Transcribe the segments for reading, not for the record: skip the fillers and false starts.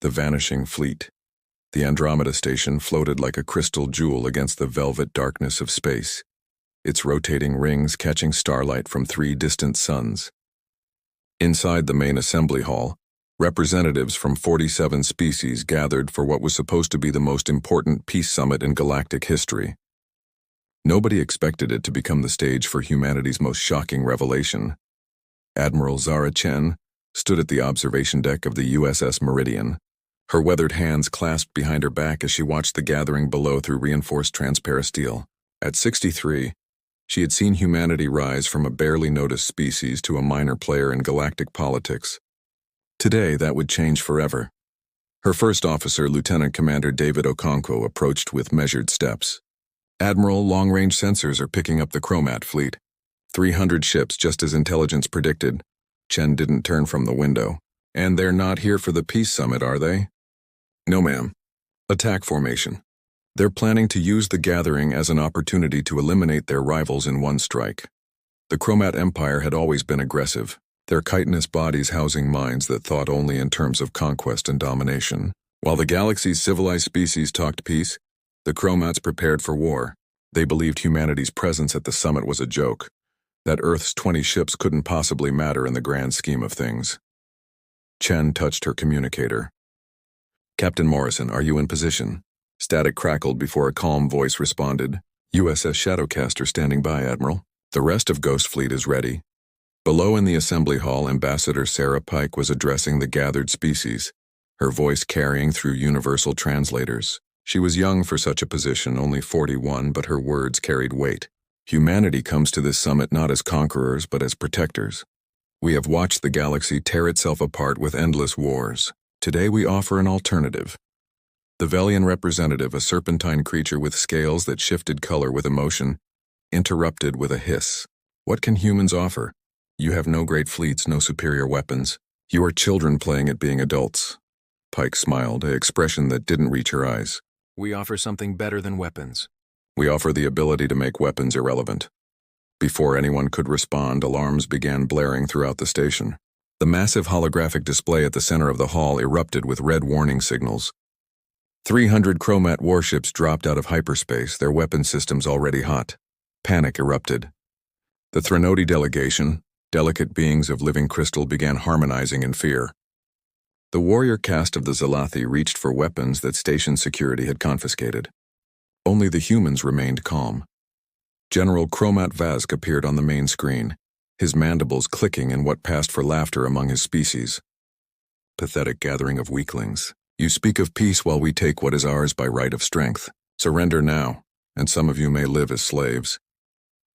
The vanishing fleet. The Andromeda station floated like a crystal jewel against the velvet darkness of space, its rotating rings catching starlight from 3 distant suns. Inside the main assembly hall, representatives from 47 species gathered for what was supposed to be the most important peace summit in galactic history. Nobody expected it to become the stage for humanity's most shocking revelation. Admiral Zara Chen stood at the observation deck of the USS Meridian, her weathered hands clasped behind her back as she watched the gathering below through reinforced transparasteel. At 63, she had seen humanity rise from a barely noticed species to a minor player in galactic politics. Today, that would change forever. Her first officer, Lieutenant Commander David Okonkwo, approached with measured steps. Admiral, long-range sensors are picking up the Chromat fleet. 300 ships, just as intelligence predicted. Chen didn't turn from the window. And they're not here for the peace summit, are they? No, ma'am. Attack formation. They're planning to use the gathering as an opportunity to eliminate their rivals in one strike. The Chromat Empire had always been aggressive, their chitinous bodies housing minds that thought only in terms of conquest and domination. While the galaxy's civilized species talked peace, the Chromats prepared for war. They believed humanity's presence at the summit was a joke, that Earth's 20 ships couldn't possibly matter in the grand scheme of things. Chen touched her communicator. Captain Morrison, are you in position? Static crackled before a calm voice responded. USS Shadowcaster standing by, Admiral. The rest of Ghost Fleet is ready. Below in the assembly hall, Ambassador Sarah Pike was addressing the gathered species, her voice carrying through universal translators. She was young for such a position, only 41, but her words carried weight. Humanity comes to this summit not as conquerors, but as protectors. We have watched the galaxy tear itself apart with endless wars. Today we offer an alternative. The Velian representative, a serpentine creature with scales that shifted color with emotion, interrupted with a hiss. What can humans offer? You have no great fleets, no superior weapons. You are children playing at being adults. Pike smiled, an expression that didn't reach her eyes. We offer something better than weapons. We offer the ability to make weapons irrelevant. Before anyone could respond, alarms began blaring throughout the station. The massive holographic display at the center of the hall erupted with red warning signals. 300 Chromat warships dropped out of hyperspace, their weapon systems already hot. Panic erupted. The Threnody delegation, delicate beings of living crystal, began harmonizing in fear. The warrior caste of the Zalathi reached for weapons that station security had confiscated. Only the humans remained calm. General Chromat Vazk appeared on the main screen, his mandibles clicking in what passed for laughter among his species. Pathetic gathering of weaklings. You speak of peace while we take what is ours by right of strength. Surrender now, and some of you may live as slaves.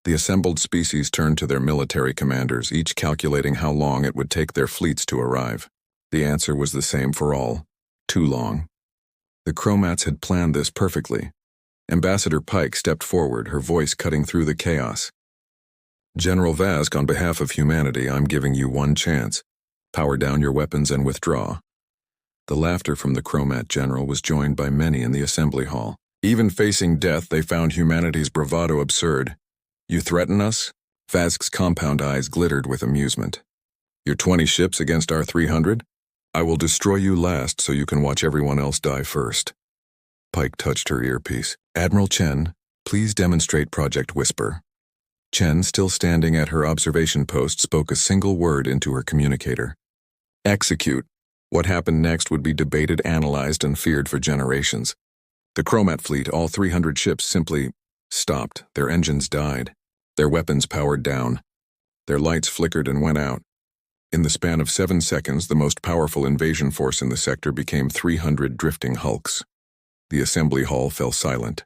The assembled species turned to their military commanders, each calculating how long it would take their fleets to arrive. The answer was the same for all. Too long. The Chromats had planned this perfectly. Ambassador Pike stepped forward, her voice cutting through the chaos. General Vazk, on behalf of humanity, I'm giving you one chance. Power down your weapons and withdraw. The laughter from the Chromat general was joined by many in the assembly hall. Even facing death, they found humanity's bravado absurd. You threaten us? Vazk's compound eyes glittered with amusement. Your 20 ships against our 300? I will destroy you last so you can watch everyone else die first. Pike touched her earpiece. Admiral Chen, please demonstrate Project Whisper. Chen, still standing at her observation post, spoke a single word into her communicator. Execute. What happened next would be debated, analyzed, and feared for generations. The Chromat fleet, all 300 ships, simply stopped. Their engines died. Their weapons powered down. Their lights flickered and went out. In the span of 7 seconds, the most powerful invasion force in the sector became 300 drifting hulks. The assembly hall fell silent.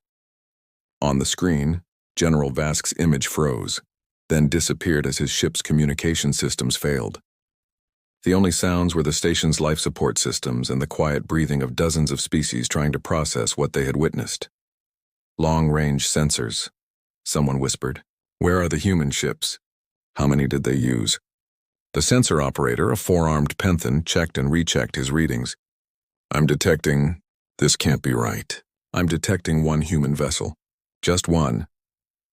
On the screen, General Vazk's image froze, then disappeared as his ship's communication systems failed. The only sounds were the station's life support systems and the quiet breathing of dozens of species trying to process what they had witnessed. Long-range sensors. Someone whispered. Where are the human ships? How many did they use? The sensor operator, a 4-armed Penthan, checked and rechecked his readings. I'm detecting... This can't be right. I'm detecting one human vessel. Just one.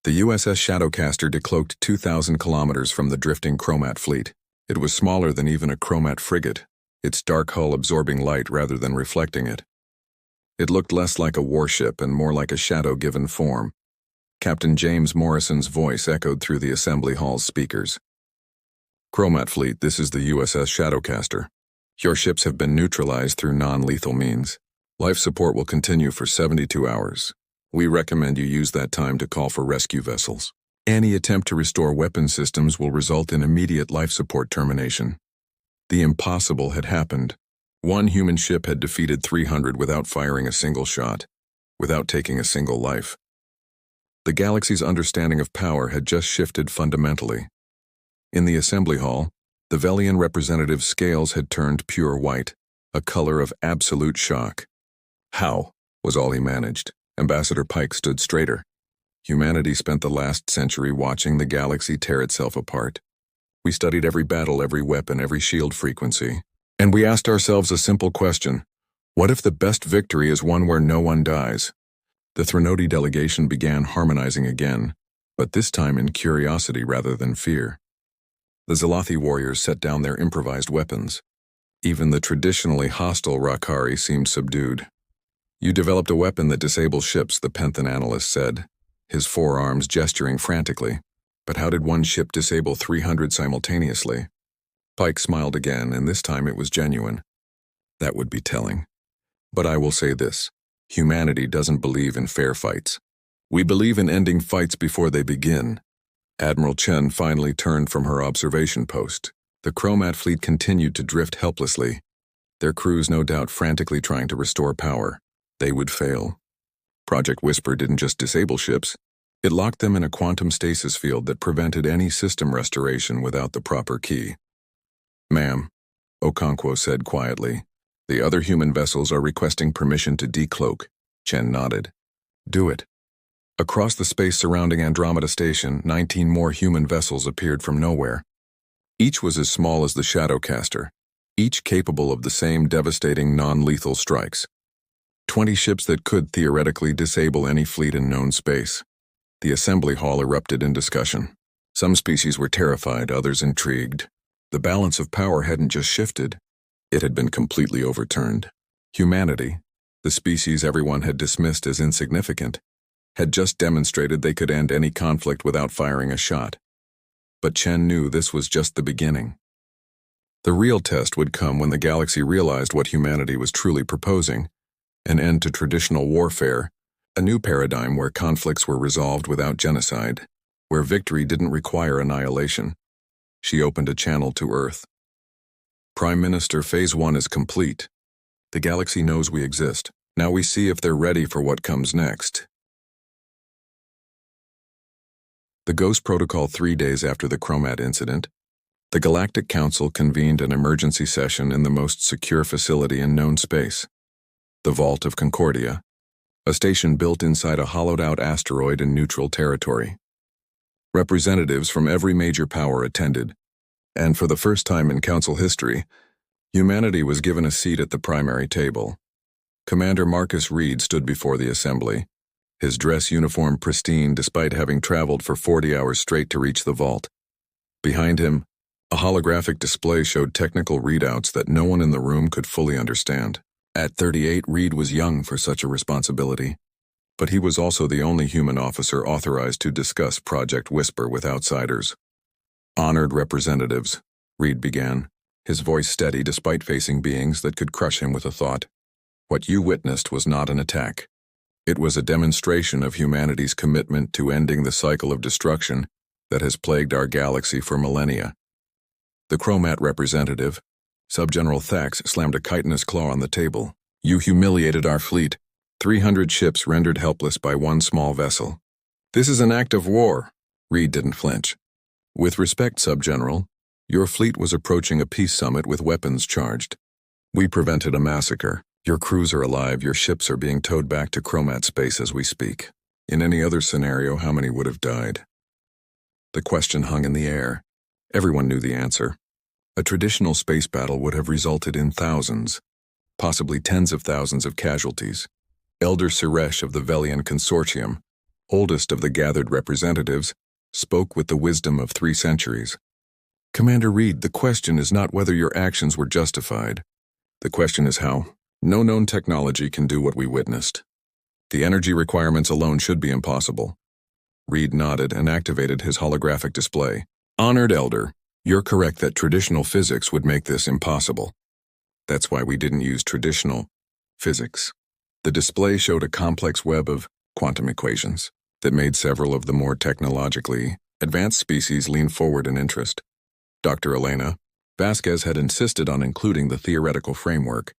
The USS Shadowcaster decloaked 2,000 kilometers from the drifting Chromat fleet. It was smaller than even a Chromat frigate, its dark hull absorbing light rather than reflecting it. It looked less like a warship and more like a shadow given form. Captain James Morrison's voice echoed through the assembly hall's speakers. "Chromat Fleet, this is the USS Shadowcaster. Your ships have been neutralized through non-lethal means. Life support will continue for 72 hours. We recommend you use that time to call for rescue vessels. Any attempt to restore weapon systems will result in immediate life support termination." The impossible had happened. One human ship had defeated 300 without firing a single shot, without taking a single life. The galaxy's understanding of power had just shifted fundamentally. In the assembly hall, the Velian representative's scales had turned pure white, a color of absolute shock. "How?" was all he managed. Ambassador Pike stood straighter. "Humanity spent the last century watching the galaxy tear itself apart. We studied every battle, every weapon, every shield frequency. And we asked ourselves a simple question. What if the best victory is one where no one dies?" The Threnody delegation began harmonizing again, but this time in curiosity rather than fear. The Zalathi warriors set down their improvised weapons. Even the traditionally hostile Rakari seemed subdued. "You developed a weapon that disables ships," the Penthan analyst said, his forearms gesturing frantically. "But how did one ship disable 300 simultaneously?" Pike smiled again, and this time it was genuine. "That would be telling. But I will say this. Humanity doesn't believe in fair fights. We believe in ending fights before they begin." Admiral Chen finally turned from her observation post. The Chromat fleet continued to drift helplessly, their crews no doubt frantically trying to restore power. They would fail. Project Whisper didn't just disable ships, it locked them in a quantum stasis field that prevented any system restoration without the proper key. "Ma'am," Okonkwo said quietly, "the other human vessels are requesting permission to decloak." Chen nodded. "Do it." Across the space surrounding Andromeda Station, 19 more human vessels appeared from nowhere. Each was as small as the Shadowcaster, each capable of the same devastating non-lethal strikes. 20 ships that could theoretically disable any fleet in known space. The assembly hall erupted in discussion. Some species were terrified, others intrigued. The balance of power hadn't just shifted, it had been completely overturned. Humanity, the species everyone had dismissed as insignificant, had just demonstrated they could end any conflict without firing a shot. But Chen knew this was just the beginning. The real test would come when the galaxy realized what humanity was truly proposing: an end to traditional warfare, a new paradigm where conflicts were resolved without genocide, where victory didn't require annihilation. She opened a channel to Earth. "Prime Minister, Phase 1 is complete. The galaxy knows we exist. Now we see if they're ready for what comes next." The Ghost Protocol 3 days after the Chromat incident, the Galactic Council convened an emergency session in the most secure facility in known space, the Vault of Concordia, a station built inside a hollowed-out asteroid in neutral territory. Representatives from every major power attended, and for the first time in Council history, humanity was given a seat at the primary table. Commander Marcus Reed stood before the assembly, his dress uniform pristine despite having traveled for 40 hours straight to reach the vault. Behind him, a holographic display showed technical readouts that no one in the room could fully understand. At 38, Reed was young for such a responsibility, but he was also the only human officer authorized to discuss Project Whisper with outsiders. "Honored representatives," Reed began, his voice steady despite facing beings that could crush him with a thought. "What you witnessed was not an attack. It was a demonstration of humanity's commitment to ending the cycle of destruction that has plagued our galaxy for millennia." The Chromat representative, Subgeneral Thax, slammed a chitinous claw on the table. "You humiliated our fleet. 300 ships rendered helpless by one small vessel. This is an act of war." Reed didn't flinch. "With respect, Subgeneral, your fleet was approaching a peace summit with weapons charged. We prevented a massacre. Your crews are alive, your ships are being towed back to Chromat space as we speak. In any other scenario, how many would have died?" The question hung in the air. Everyone knew the answer. A traditional space battle would have resulted in thousands, possibly tens of thousands of casualties. Elder Suresh of the Velian Consortium, oldest of the gathered representatives, spoke with the wisdom of 3 centuries. "Commander Reed, the question is not whether your actions were justified. The question is how. No known technology can do what we witnessed. The energy requirements alone should be impossible. Reed nodded and activated his holographic display. Honored Elder, you're correct that traditional physics would make this impossible. That's why we didn't use traditional physics. The display showed a complex web of quantum equations that made several of the more technologically advanced species lean forward in interest. Dr. Elena Vasquez had insisted on including the theoretical framework,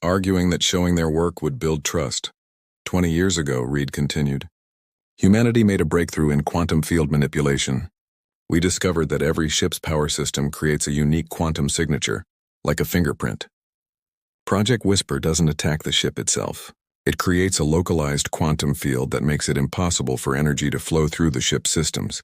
arguing that showing their work would build trust. 20 years ago, Reed continued, humanity made a breakthrough in quantum field manipulation. We discovered that every ship's power system creates a unique quantum signature, like a fingerprint. Project Whisper doesn't attack the ship itself. It creates a localized quantum field that makes it impossible for energy to flow through the ship's systems.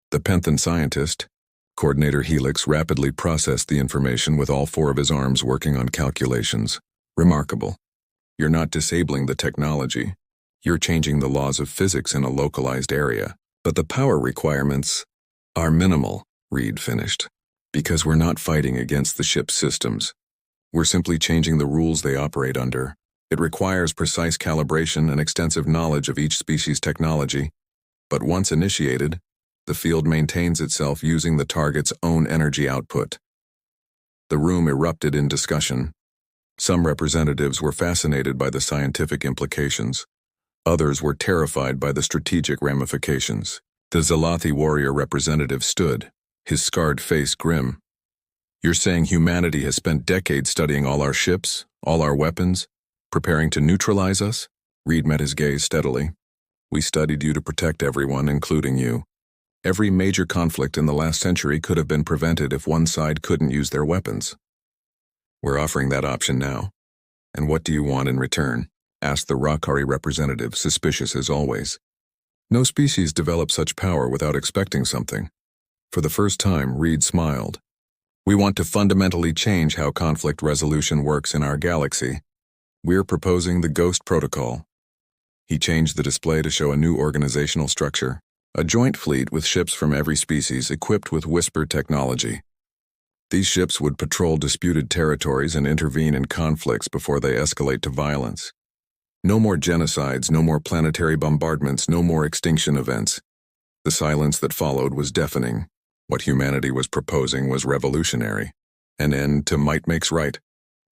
The Penthan scientist, Coordinator Helix, rapidly processed the information with all 4 of his arms working on calculations. Remarkable. You're not disabling the technology. You're changing the laws of physics in a localized area. But the power requirements are minimal, Reed finished, because we're not fighting against the ship's systems. We're simply changing the rules they operate under. It requires precise calibration and extensive knowledge of each species' technology, but once initiated, the field maintains itself using the target's own energy output. The room erupted in discussion. Some representatives were fascinated by the scientific implications. Others were terrified by the strategic ramifications. The Zalathi warrior representative stood, his scarred face grim. You're saying humanity has spent decades studying all our ships, all our weapons, preparing to neutralize us? Reed met his gaze steadily. We studied you to protect everyone, including you. Every major conflict in the last century could have been prevented if one side couldn't use their weapons. We're offering that option now. And what do you want in return? Asked the Rakari representative, suspicious as always. No species develops such power without expecting something. For the first time, Reed smiled. We want to fundamentally change how conflict resolution works in our galaxy. We're proposing the Ghost Protocol. He changed the display to show a new organizational structure, a joint fleet with ships from every species equipped with Whisper technology. These ships would patrol disputed territories and intervene in conflicts before they escalate to violence. No more genocides, no more planetary bombardments, no more extinction events. The silence that followed was deafening. What humanity was proposing was revolutionary. An end to might makes right.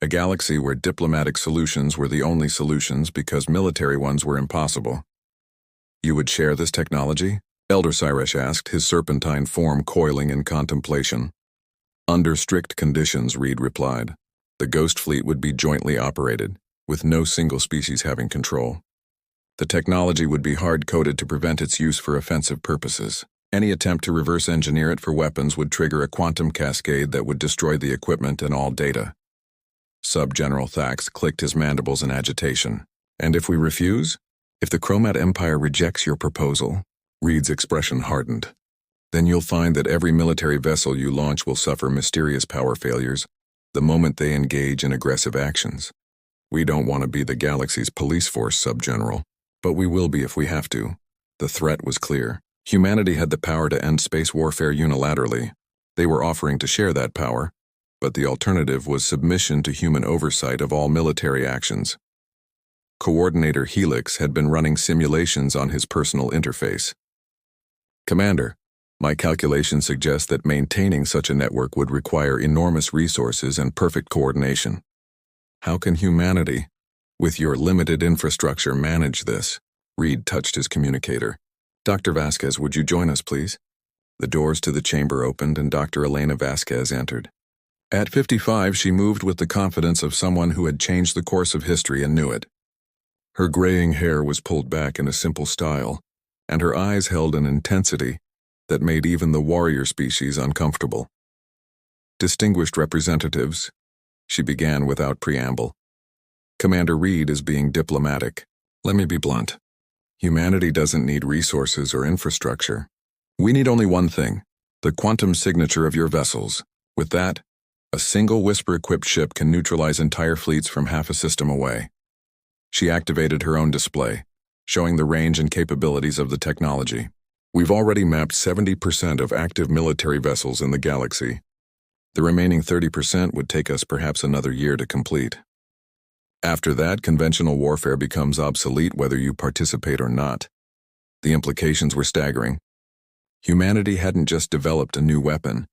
A galaxy where diplomatic solutions were the only solutions because military ones were impossible. You would share this technology? Elder Siresh asked, his serpentine form coiling in contemplation. Under strict conditions, Reed replied. The Ghost Fleet would be jointly operated, with no single species having control. The technology would be hard-coded to prevent its use for offensive purposes. Any attempt to reverse engineer it for weapons would trigger a quantum cascade that would destroy the equipment and all data. Sub-General Thax clicked his mandibles in agitation. And if we refuse? If the Chromat Empire rejects your proposal? Reed's expression hardened. Then you'll find that every military vessel you launch will suffer mysterious power failures the moment they engage in aggressive actions. We don't want to be the galaxy's police force, Sub-General, but we will be if we have to. The threat was clear. Humanity had the power to end space warfare unilaterally. They were offering to share that power, but the alternative was submission to human oversight of all military actions. Coordinator Helix had been running simulations on his personal interface. Commander, my calculations suggest that maintaining such a network would require enormous resources and perfect coordination. How can humanity, with your limited infrastructure, manage this? Reed touched his communicator. Dr. Vasquez, would you join us, please? The doors to the chamber opened and Dr. Elena Vasquez entered. At 55, she moved with the confidence of someone who had changed the course of history and knew it. Her graying hair was pulled back in a simple style, and her eyes held an intensity that made even the warrior species uncomfortable. Distinguished representatives, she began without preamble. Commander Reed is being diplomatic. Let me be blunt. Humanity doesn't need resources or infrastructure. We need only one thing, the quantum signature of your vessels. With that, a single Whisper-equipped ship can neutralize entire fleets from half a system away. She activated her own display, showing the range and capabilities of the technology. We've already mapped 70% of active military vessels in the galaxy. The remaining 30% would take us perhaps another year to complete. After that, conventional warfare becomes obsolete whether you participate or not. The implications were staggering. Humanity hadn't just developed a new weapon.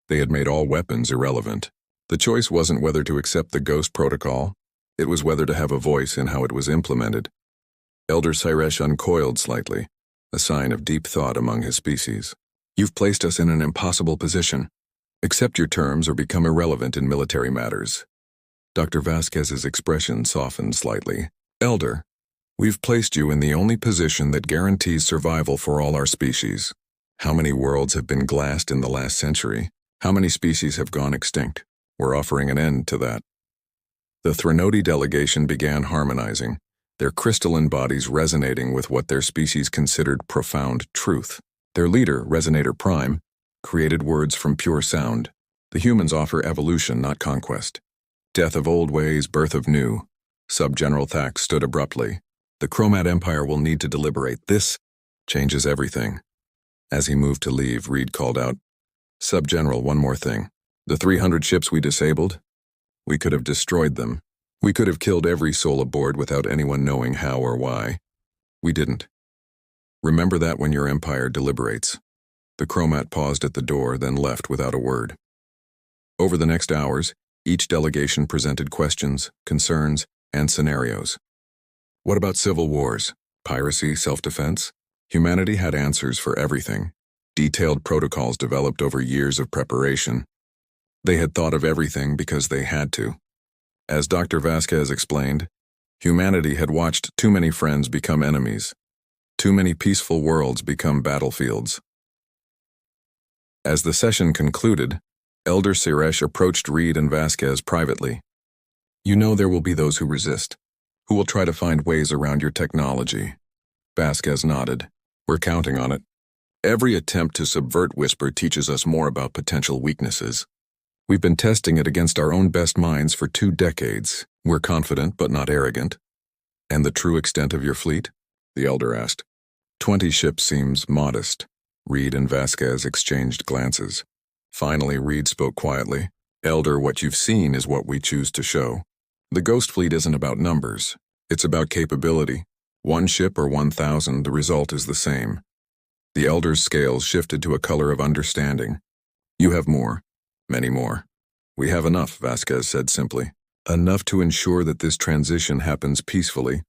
They had made all weapons irrelevant. The choice wasn't whether to accept the Ghost Protocol. It was whether to have a voice in how it was implemented. Elder Siresh uncoiled slightly, a sign of deep thought among his species. You've placed us in an impossible position. Accept your terms or become irrelevant in military matters. Dr. Vasquez's expression softened slightly. Elder, we've placed you in the only position that guarantees survival for all our species. How many worlds have been glassed in the last century? How many species have gone extinct? We're offering an end to that. The Threnody delegation began harmonizing, their crystalline bodies resonating with what their species considered profound truth. Their leader, Resonator Prime, created words from pure sound. The humans offer evolution, not conquest. Death of old ways, birth of new. Sub-General Thax stood abruptly. The Chromat Empire will need to deliberate. This changes everything. As he moved to leave, Reed called out, Sub-General, one more thing. The 300 ships we disabled? We could have destroyed them. We could have killed every soul aboard without anyone knowing how or why. We didn't. Remember that when your empire deliberates. The Chromat paused at the door, then left without a word. Over the next hours, each delegation presented questions, concerns, and scenarios. What about civil wars? Piracy, self-defense? Humanity had answers for everything. Detailed protocols developed over years of preparation. They had thought of everything because they had to. As Dr. Vasquez explained, humanity had watched too many friends become enemies. Too many peaceful worlds become battlefields. As the session concluded, Elder Siresh approached Reed and Vasquez privately. You know there will be those who resist, who will try to find ways around your technology. Vasquez nodded. We're counting on it. Every attempt to subvert Whisper teaches us more about potential weaknesses. We've been testing it against our own best minds for 2 decades. We're confident but not arrogant. And the true extent of your fleet? The Elder asked. 20 ships seems modest. Reed and Vasquez exchanged glances. Finally, Reed spoke quietly. Elder, what you've seen is what we choose to show. The Ghost Fleet isn't about numbers. It's about capability. 1 ship or 1,000, the result is the same. The Elder's scales shifted to a color of understanding. You have more. Many more. We have enough, Vasquez said simply. Enough to ensure that this transition happens peacefully,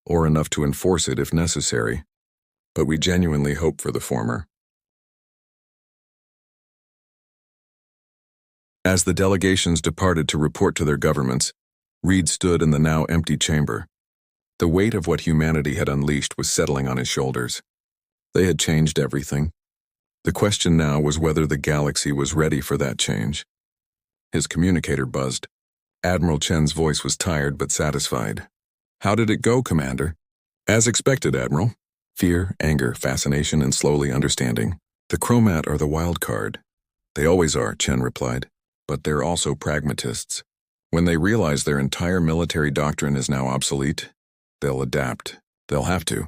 or enough to enforce it if necessary. But we genuinely hope for the former. As the delegations departed to report to their governments, Reed stood in the now empty chamber. The weight of what humanity had unleashed was settling on his shoulders. They had changed everything. The question now was whether the galaxy was ready for that change. His communicator buzzed. Admiral Chen's voice was tired but satisfied. How did it go, Commander? As expected, Admiral. Fear, anger, fascination, and slowly understanding. The Chromat are the wild card. They always are, Chen replied. But they're also pragmatists. When they realize their entire military doctrine is now obsolete, they'll adapt. They'll have to.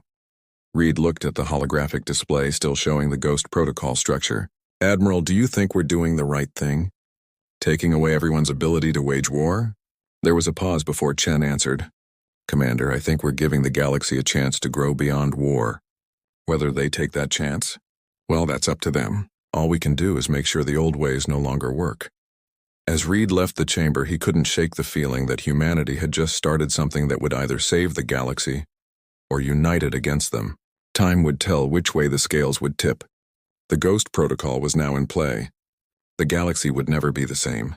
Reed looked at the holographic display still showing the Ghost Protocol structure. Admiral, do you think we're doing the right thing? Taking away everyone's ability to wage war? There was a pause before Chen answered. Commander, I think we're giving the galaxy a chance to grow beyond war. Whether they take that chance? Well, that's up to them. All we can do is make sure the old ways no longer work. As Reed left the chamber, he couldn't shake the feeling that humanity had just started something that would either save the galaxy or unite it against them. Time would tell which way the scales would tip. The Ghost Protocol was now in play. The galaxy would never be the same.